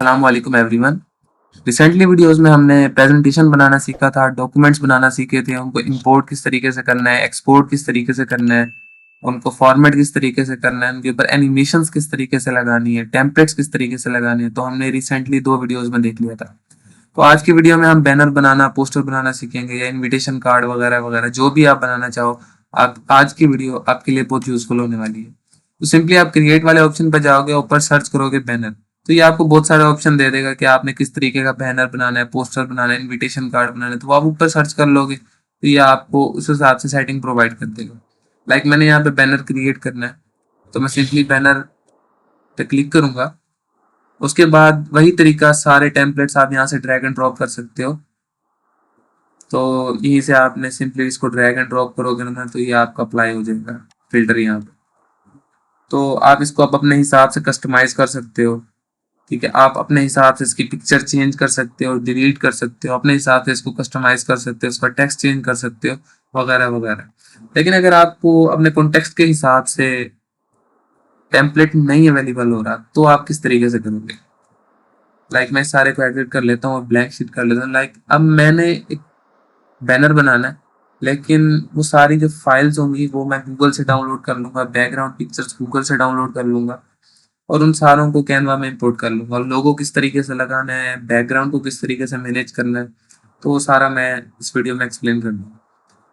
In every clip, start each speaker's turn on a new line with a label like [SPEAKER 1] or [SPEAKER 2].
[SPEAKER 1] अस्सलाम वालेकुम everyone. Recently videos में हमने प्रेजेंटेशन बनाना सीखा था, डॉक्यूमेंट्स बनाना सीखे थे, उनको इंपोर्ट किस तरीके से करना है, एक्सपोर्ट किस तरीके से करना है, उनको फॉर्मेट किस तरीके से करना है, उनके ऊपर एनिमेशंस किस तरीके से लगानी है, टेम्पलेट्स किस तरीके से लगानी है। तो हमने रिसेंटली 2 वीडियोस में देख लिया था। तो आज की वीडियो में हम बैनर बनाना, पोस्टर बनाना सीखेंगे या इनविटेशन कार्ड वगैरह वगैरह जो भी आप बनाना चाहो। आप आज की वीडियो आपके लिए बहुत यूजफुल होने वाली है। तो सिंपली आप क्रिएट वाले ऑप्शन पर जाओगे, ऊपर सर्च करोगे बैनर, तो ये आपको बहुत सारे ऑप्शन दे देगा कि आपने किस तरीके का बैनर बनाना है, पोस्टर बनाना है, इनविटेशन कार्ड बनाना है। तो आप ऊपर सर्च कर लोगे तो ये आपको उस हिसाब से सेटिंग प्रोवाइड कर देगा। लाइक मैंने यहाँ पे बैनर क्रिएट करना है, तो मैं सिंपली बैनर पे क्लिक करूंगा। उसके बाद वही तरीका, सारे टेम्पलेट्स आप यहाँ से ड्रैग एंड ड्रॉप कर सकते हो। तो यहीं से आपने सिंपली इसको ड्रैग एंड ड्रॉप करोगे ना, तो ये आपका अप्लाई हो जाएगा फिल्टर यहाँ पे। तो आप इसको आप अपने हिसाब से कस्टमाइज कर सकते हो। ठीक है, आप अपने हिसाब से इसकी पिक्चर चेंज कर सकते हो, डिलीट कर सकते हो, अपने हिसाब से इसको कस्टमाइज कर सकते हो, उसका टेक्स्ट चेंज कर सकते हो, वगैरह वगैरह। लेकिन अगर आपको अपने कॉन्टेक्स्ट के हिसाब से टेम्पलेट नहीं अवेलेबल हो रहा, तो आप किस तरीके से करोगे? लाइक मैं सारे को एडिट कर लेता हूँ, ब्लैंक शीट कर लेता हूँ। लाइक अब मैंने एक बैनर बनाना है, लेकिन वो सारी जो फाइल्स होंगी वो मैं गूगल से डाउनलोड कर लूंगा, बैकग्राउंड पिक्चर्स गूगल से डाउनलोड कर लूंगा और उन सारों को कैनवा में इंपोर्ट कर लूंगा। लोगो किस तरीके से लगाना है, बैकग्राउंड को किस तरीके से मैनेज करना है, तो वो सारा मैं इस वीडियो में एक्सप्लेन कर दूंगा।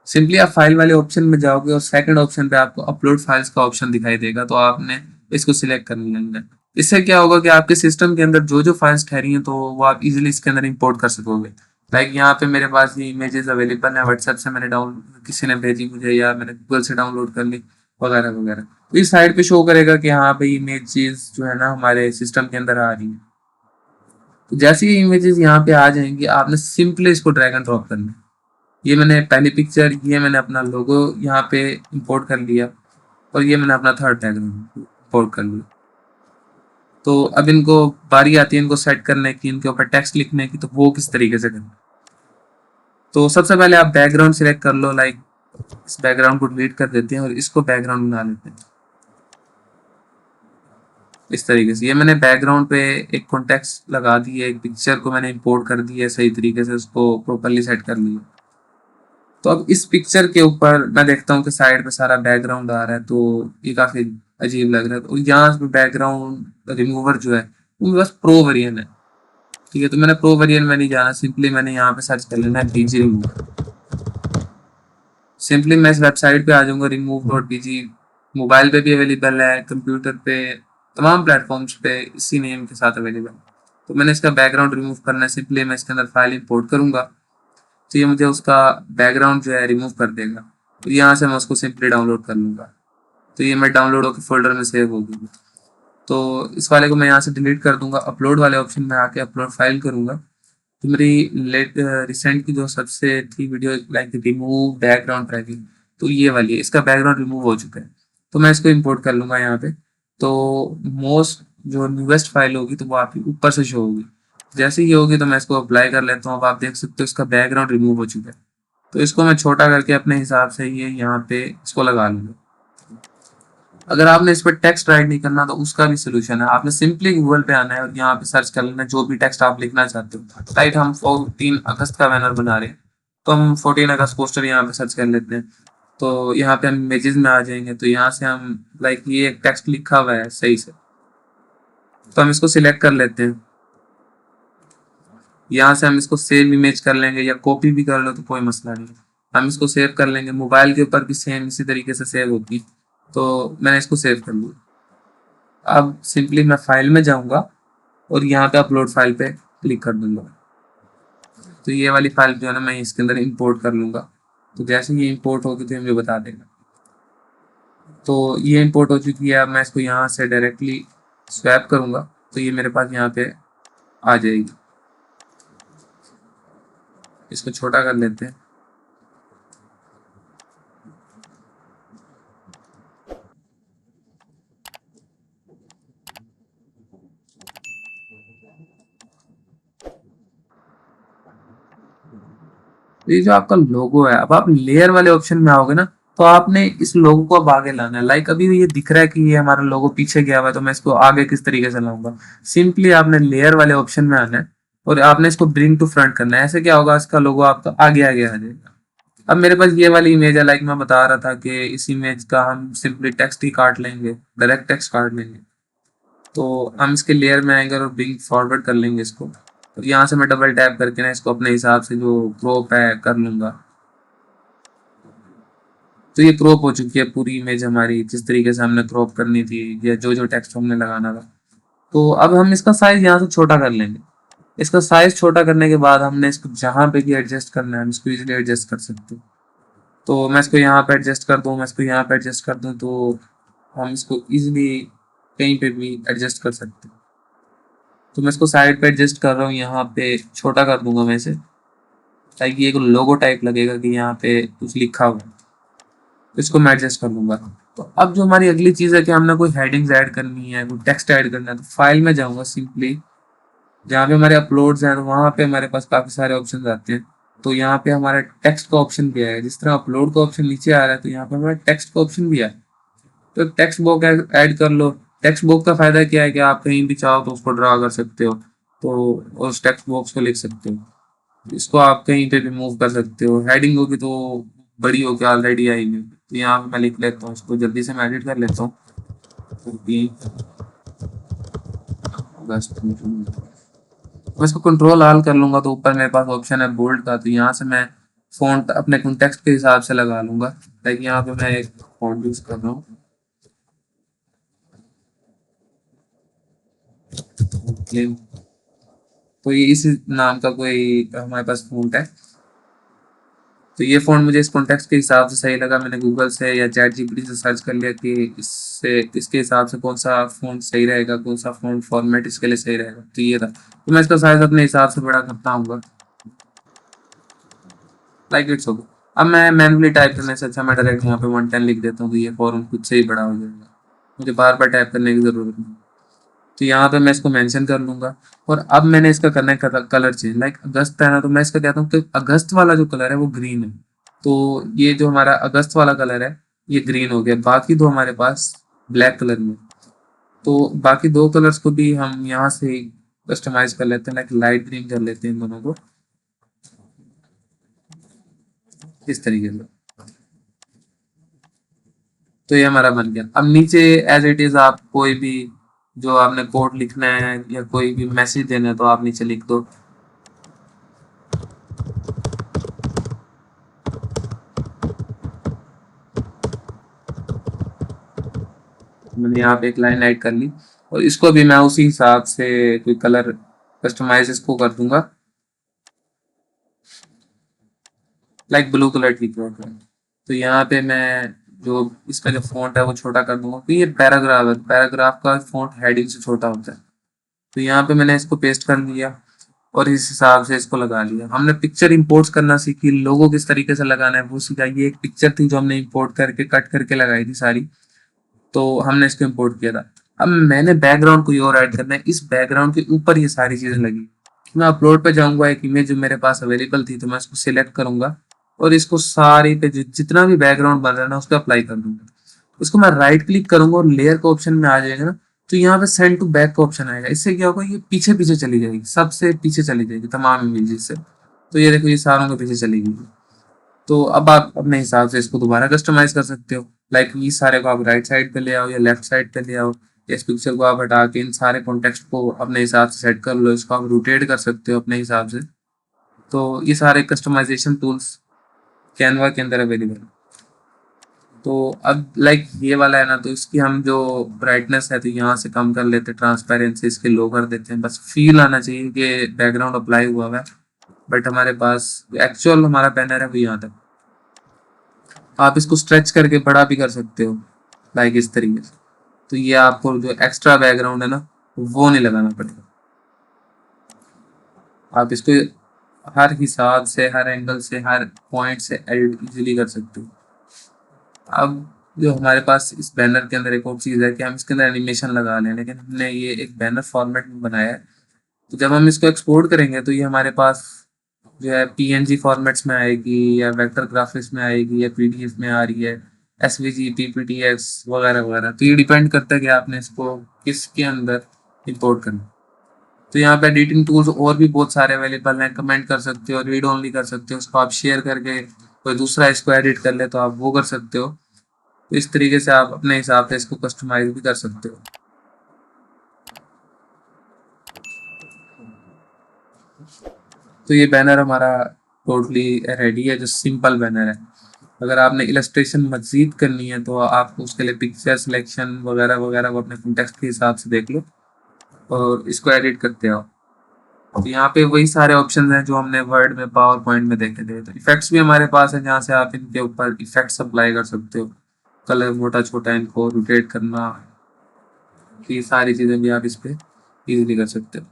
[SPEAKER 1] सिंपली आप फाइल वाले ऑप्शन में जाओगे और सेकंड ऑप्शन पे आपको अपलोड फाइल्स का ऑप्शन दिखाई देगा, तो आपने इसको सिलेक्ट कर लेना है। इससे क्या होगा कि आपके सिस्टम के अंदर जो जो फाइल्स ठहरी हैं तो वो आप इजीली इसके अंदर इंपोर्ट कर सकोगे। लाइक यहाँ पे मेरे पास ये इमेजेस अवेलेबल है, व्हाट्सएप से मैंने डाउन किसी ने भेजी मुझे या मैंने गूगल से डाउनलोड कर ली, वगैरह वगैरह। तो इस साइड पे शो करेगा कि हाँ भाई इमेजेस जो है ना हमारे सिस्टम के अंदर आ रही है। तो जैसे ही इमेजेस यहाँ पे आ जाएंगी, आपने सिंपली इसको ड्रैग एंड ड्रॉप करना है। ये मैंने पहली पिक्चर, ये मैंने अपना लोगो यहाँ पे इंपोर्ट कर लिया और ये मैंने अपना थर्ड बैकग्राउंड इंपोर्ट कर लिया। तो अब इनको बारी आती है इनको सेट करने की, इनके ऊपर टेक्स्ट लिखने की, तो वो किस तरीके से करना। तो सबसे पहले आप बैकग्राउंड सिलेक्ट कर लो। लाइक इस बैकग्राउंड को डिलीट कर देते हैं और इसको बैकग्राउंड बना लेते हैं इस तरीके से। ये मैंने बैकग्राउंड पे एक कॉन्टेक्स्ट लगा दी है, एक पिक्चर को मैंने इंपोर्ट कर दी है, सही तरीके से उसको प्रॉपरली सेट कर लिया। तो अब इस पिक्चर के ऊपर मैं देखता हूँ कि साइड पे सारा बैकग्राउंड आ रहा है, तो ये काफी अजीब लग रहा है। तो यहाँ पे बैकग्राउंड रिमूवर जो है वो मेरे पास प्रो वेरिएंट है। ठीक है, तो मैंने प्रो वेरिएंट में नहीं जाना, सिंपली मैंने यहाँ पे सर्च कर लेना है बीजी रिमूवर। सिंपली मैं इस वेबसाइट पे आ जाऊंगा, remove.bg। मोबाइल पे भी अवेलेबल है, कंप्यूटर पे, तमाम प्लेटफॉर्म्स पे इसी नेम के साथ अवेलेबल। तो मैंने इसका बैकग्राउंड रिमूव करना है, सिंपली मैं इसके अंदर फाइल इंपोर्ट करूंगा, तो ये मुझे उसका बैकग्राउंड जो है रिमूव कर देगा। तो यहाँ से मैं उसको सिंपली डाउनलोड कर लूंगा, तो ये मैं डाउनलोड होकर फोल्डर में सेव होगी। तो इस वाले को मैं यहाँ से डिलीट कर दूंगा, अपलोड वाले ऑप्शन में आके अपलोड फाइल करूंगा। तो मेरी रिसेंट की जो सबसे थी video, like remove background tracking, तो ये वाली है, इसका बैकग्राउंड रिमूव हो चुका है। तो मैं इसको इंपोर्ट कर लूंगा यहाँ पे। तो मोस्ट जो न्यूएस्ट फाइल होगी तो वो आपकी ऊपर से शो होगी। जैसे ही होगी तो मैं इसको अप्लाई कर लेता हूँ। अब आप देख सकते हो इसका बैकग्राउंड रिमूव हो चुका है। तो इसको मैं छोटा करके अपने हिसाब से ये यहाँ पे इसको लगा लूंगा। अगर आपने इस पर टेक्स्ट राइट नहीं करना तो उसका भी सोल्यूशन है। आपने सिंपली गूगल पे आना है और यहाँ पे सर्च कर लेना जो भी टेक्स्ट आप लिखना चाहते हो। राइट, हम 14 अगस्त का बैनर बना रहे हैं, तो हम 14 अगस्त पोस्टर यहाँ पे सर्च कर लेते हैं। तो यहाँ पे हम इमेजेस में आ जाएंगे, तो यहाँ से हम लाइक ये एक टेक्स्ट लिखा हुआ है सही से, तो हम इसको सिलेक्ट कर लेते हैं। यहाँ से हम इसको सेव इमेज कर लेंगे या कॉपी भी कर लो तो कोई मसला नहीं। हम इसको सेव कर लेंगे, मोबाइल के ऊपर भी सेम इसी तरीके से सेव होगी। तो मैंने इसको सेव कर लिया। अब सिंपली मैं फाइल में जाऊंगा और यहाँ पे अपलोड फाइल पे क्लिक कर दूंगा। तो ये वाली फाइल जो है ना मैं इसके अंदर इंपोर्ट कर लूंगा। तो जैसे ये इंपोर्ट होगी तो मुझे बता देगा। तो ये इंपोर्ट हो चुकी है। अब मैं इसको यहाँ से डायरेक्टली स्वैप करूंगा तो ये मेरे पास यहाँ पे आ जाएगी। इसको छोटा कर लेते हैं। तो ये जो आपका लोगो है, अब आप लेयर वाले ऑप्शन में आओगे ना, तो आपने इस लोगो को अब आगे लाना है। लाइक अभी ये दिख रहा है कि ये हमारा लोगो पीछे गया हुआ है, तो मैं इसको आगे किस तरीके से लाऊंगा। सिंपली आपने लेयर वाले ऑप्शन में आना है और आपने इसको ब्रिंग टू फ्रंट करना है। ऐसे क्या होगा, इसका लोगो आपका आगे आगे आ जाएगा। अब मेरे पास ये वाली इमेज है, लाइक मैं बता रहा था कि इस इमेज का हम सिंपली टेक्स्ट ही काट लेंगे, डायरेक्ट टेक्स्ट काट लेंगे। तो हम इसके लेयर में आएंगे और ब्रिंग फॉरवर्ड कर लेंगे इसको। तो यहाँ से मैं डबल टैप करके ना इसको अपने हिसाब से जो क्रॉप है कर लूंगा। तो ये क्रॉप हो चुकी है पूरी इमेज हमारी, जिस तरीके से हमने क्रॉप करनी थी या जो जो टेक्स्ट हमने लगाना था। तो अब हम इसका साइज यहाँ से छोटा कर लेंगे। इसका साइज छोटा करने के बाद हमने इसको जहाँ पे भी एडजस्ट करना है हम इसको इजीली एडजस्ट कर सकते हैं। तो मैं इसको यहाँ पे एडजस्ट कर दूँ, मैं इसको यहाँ पे एडजस्ट कर दूँ, तो हम इसको इजीली कहीं पे भी एडजस्ट कर सकते हैं। तो मैं इसको साइड पे एडजस्ट कर रहा हूँ, यहाँ पे छोटा कर दूंगा मैं इसे, ताकि एक लोगो टाइप लगेगा कि यहाँ पे कुछ लिखा हुआ है। इसको मैं एडजस्ट कर लूंगा। तो अब जो हमारी अगली चीज है कि हमने कोई हेडिंग्स ऐड करनी है, कोई टेक्स्ट ऐड करना है, तो फाइल में जाऊंगा सिंपली, जहाँ पे हमारे अपलोड्स हैं, तो वहाँ पे हमारे पास काफी सारे ऑप्शन आते हैं। तो यहाँ पे हमारा टेक्स्ट का ऑप्शन भी है, जिस तरह अपलोड का ऑप्शन नीचे आ रहा है, तो यहाँ पे हमारा टेक्स्ट का ऑप्शन भी है। तो टेक्स्ट बॉक्स ऐड कर लो। टेक्स्ट बॉक्स का फायदा क्या है कि आप कहीं भी चाहो तो उसको ड्रा कर सकते हो, तो उस टेक्स्ट बॉक्स को लिख सकते हो। इसको आप कहीं पे भी मूव कर सकते हो। हेडिंग होगी तो बड़ी होगी, ऑलरेडी आई हुई, तो यहाँ पे मैं लिख लेता हूँ, इसको जल्दी से मैं एडिट कर लेता हूँ। मैं इसको कंट्रोल आल कर लूंगा, तो ऊपर मेरे पास ऑप्शन है बोल्ड का, तो यहाँ से मैं फॉन्ट अपने कॉन्टेक्स्ट के हिसाब से लगा लूंगा। लाइक यहाँ पे मैं एक फॉन्ट यूज कर रहा हूँ, तो ये इस नाम का कोई हमारे पास फॉन्ट है। तो ये फ़ॉन्ट मुझे इस कॉन्टेक्स्ट के हिसाब से सही लगा। मैंने गूगल से या चैट जीपीटी से सर्च कर लिया कि इससे इसके हिसाब से कौन सा फ़ॉन्ट सही रहेगा, कौन सा फ़ॉन्ट फॉर्मेट इसके लिए सही रहेगा, तो ये था। तो मैं इसका साइज़ अपने हिसाब से बड़ा करता हूँ, लाइक इट्स ओके। अब मैं मैनुअली टाइप करने से अच्छा मैं डायरेक्ट यहाँ पे 110 लिख देता हूँ, तो ये फॉर्म खुद से ही बड़ा हो जाएगा, मुझे बार बार टाइप करने की ज़रूरत नहीं। तो यहाँ पे मैं इसको मेंशन कर लूंगा। और अब मैंने इसका करना है कलर चेंज। लाइक अगस्त है ना, तो मैं इसका कहता हूँ कि अगस्त वाला जो कलर है वो ग्रीन है। तो ये जो हमारा अगस्त वाला कलर है ये ग्रीन हो गया। बाकी दो हमारे पास ब्लैक कलर में, तो बाकी दो कलर्स को भी हम यहाँ से कस्टमाइज कर लेते हैं। लाइक लाइट ग्रीन कर लेते हैं इन दोनों को, इस तरीके से। तो ये हमारा बन गया। अब नीचे एज इट इज आप कोई भी जो आपने कोड लिखना है या कोई भी मैसेज देना है तो आप नीचे लिख दो। मैंने यहाँ पे एक लाइन ऐड कर ली और इसको भी मैं उसी हिसाब से कोई कलर कस्टमाइज इसको कर दूंगा, लाइक ब्लू कलर ठीक है। तो यहाँ पे मैं जो इसका जो फॉन्ट है वो छोटा कर दूंगा, तो ये पैराग्राफ है, पैराग्राफ का फॉन्ट हेडिंग से छोटा होता है। तो यहाँ पे मैंने इसको पेस्ट कर दिया और इस हिसाब से इसको लगा लिया। हमने पिक्चर इंपोर्ट करना सीखी, लोगो किस तरीके से लगाना है वो सीखा। ये एक पिक्चर थी जो हमने इंपोर्ट करके कट करके लगाई थी सारी, तो हमने इसको इंपोर्ट किया था। अब मैंने बैकग्राउंड कोई और ऐड करना है, इस बैकग्राउंड के ऊपर ये सारी चीजें लगी। मैं अपलोड पे जाऊंगा, एक इमेज जो मेरे पास अवेलेबल थी तो मैं इसको सिलेक्ट करूंगा और इसको सारी पे जितना भी बैकग्राउंड बन रहा है ना उस पर अप्लाई कर दूंगा। उसको मैं राइट क्लिक करूंगा और लेयर का ऑप्शन में आ जाएगा ना, तो यहाँ पे सेंड टू बैक का ऑप्शन आएगा। इससे क्या होगा, ये पीछे पीछे चली जाएगी, सबसे पीछे चली जाएगी तमाम इमेजेस से। तो ये देखो ये सारों के पीछे चली गई। तो अब आप अपने हिसाब से इसको दोबारा कस्टमाइज कर सकते हो। लाइक इस सारे को आप राइट साइड पे ले आओ या लेफ्ट साइड पे ले आओ। इस पिक्चर को आप हटा के इन सारे कॉन्टेक्स्ट को अपने हिसाब से सेट कर लो। इसको आप रोटेट कर सकते हो अपने हिसाब से। तो ये सारे कस्टमाइजेशन टूल्स कैनवा के अंदर अवेलेबल है। तो अब लाइक ये वाला है ना, तो इसकी हम जो ब्राइटनेस है तो यहाँ से कम कर लेते हैं, ट्रांसपेरेंसी इसके लो कर देते हैं। बस फील आना चाहिए कि बैकग्राउंड अप्लाई हुआ है, बट हमारे पास एक्चुअल हमारा बैनर है वो यहाँ तक। आप इसको स्ट्रेच करके बड़ा भी कर सकते हो, लाइक इस तरीके से। तो ये आपको जो एक्स्ट्रा बैकग्राउंड है ना वो नहीं लगाना पड़ेगा। आप इसको हर हिसाब से, हर एंगल से, हर पॉइंट से एडिट इजीली कर सकते हो। अब जो हमारे पास इस बैनर के अंदर एक और चीज़ है कि हम इसके अंदर एनिमेशन लगा लें, लेकिन हमने ये एक बैनर फॉर्मेट में बनाया है। तो जब हम इसको एक्सपोर्ट करेंगे तो ये हमारे पास जो है पीएनजी फॉर्मेट्स में आएगी या वेक्टर ग्राफिक्स में आएगी या पीडीएफ में आ रही है। SVG, PPTX वगैरह वगैरह। तो ये डिपेंड करता है कि आपने इसको किसके अंदर इंपोर्ट करना है। तो यहाँ पे एडिटिंग टूल्स और भी बहुत सारे अवेलेबल हैं, कमेंट कर सकते हो, रीड ओनली कर सकते हो, उसको आप शेयर करके कोई दूसरा इसको एडिट कर ले तो आप वो कर सकते हो। तो इस तरीके से आप अपने हिसाब से इसको कस्टमाइज भी कर सकते हो। तो ये बैनर हमारा टोटली रेडी है, जो सिंपल बैनर है। अगर आपने इलस्ट्रेशन मजीद करनी है तो आप उसके लिए पिक्चर सिलेक्शन वगैरह वगैरह वो अपने कॉन्टेक्स्ट के हिसाब से देख लो और इसको एडिट करते हो। तो यहाँ पे वही सारे ऑप्शन हैं जो हमने वर्ड में, पावर पॉइंट में देखे थे। तो इफेक्ट्स भी हमारे पास है, जहाँ से आप इनके ऊपर इफेक्ट्स अप्लाई कर सकते हो, कलर मोटा छोटा इनको रोटेट करना, ये सारी चीज़ें भी आप इस पे इजीली कर सकते हो।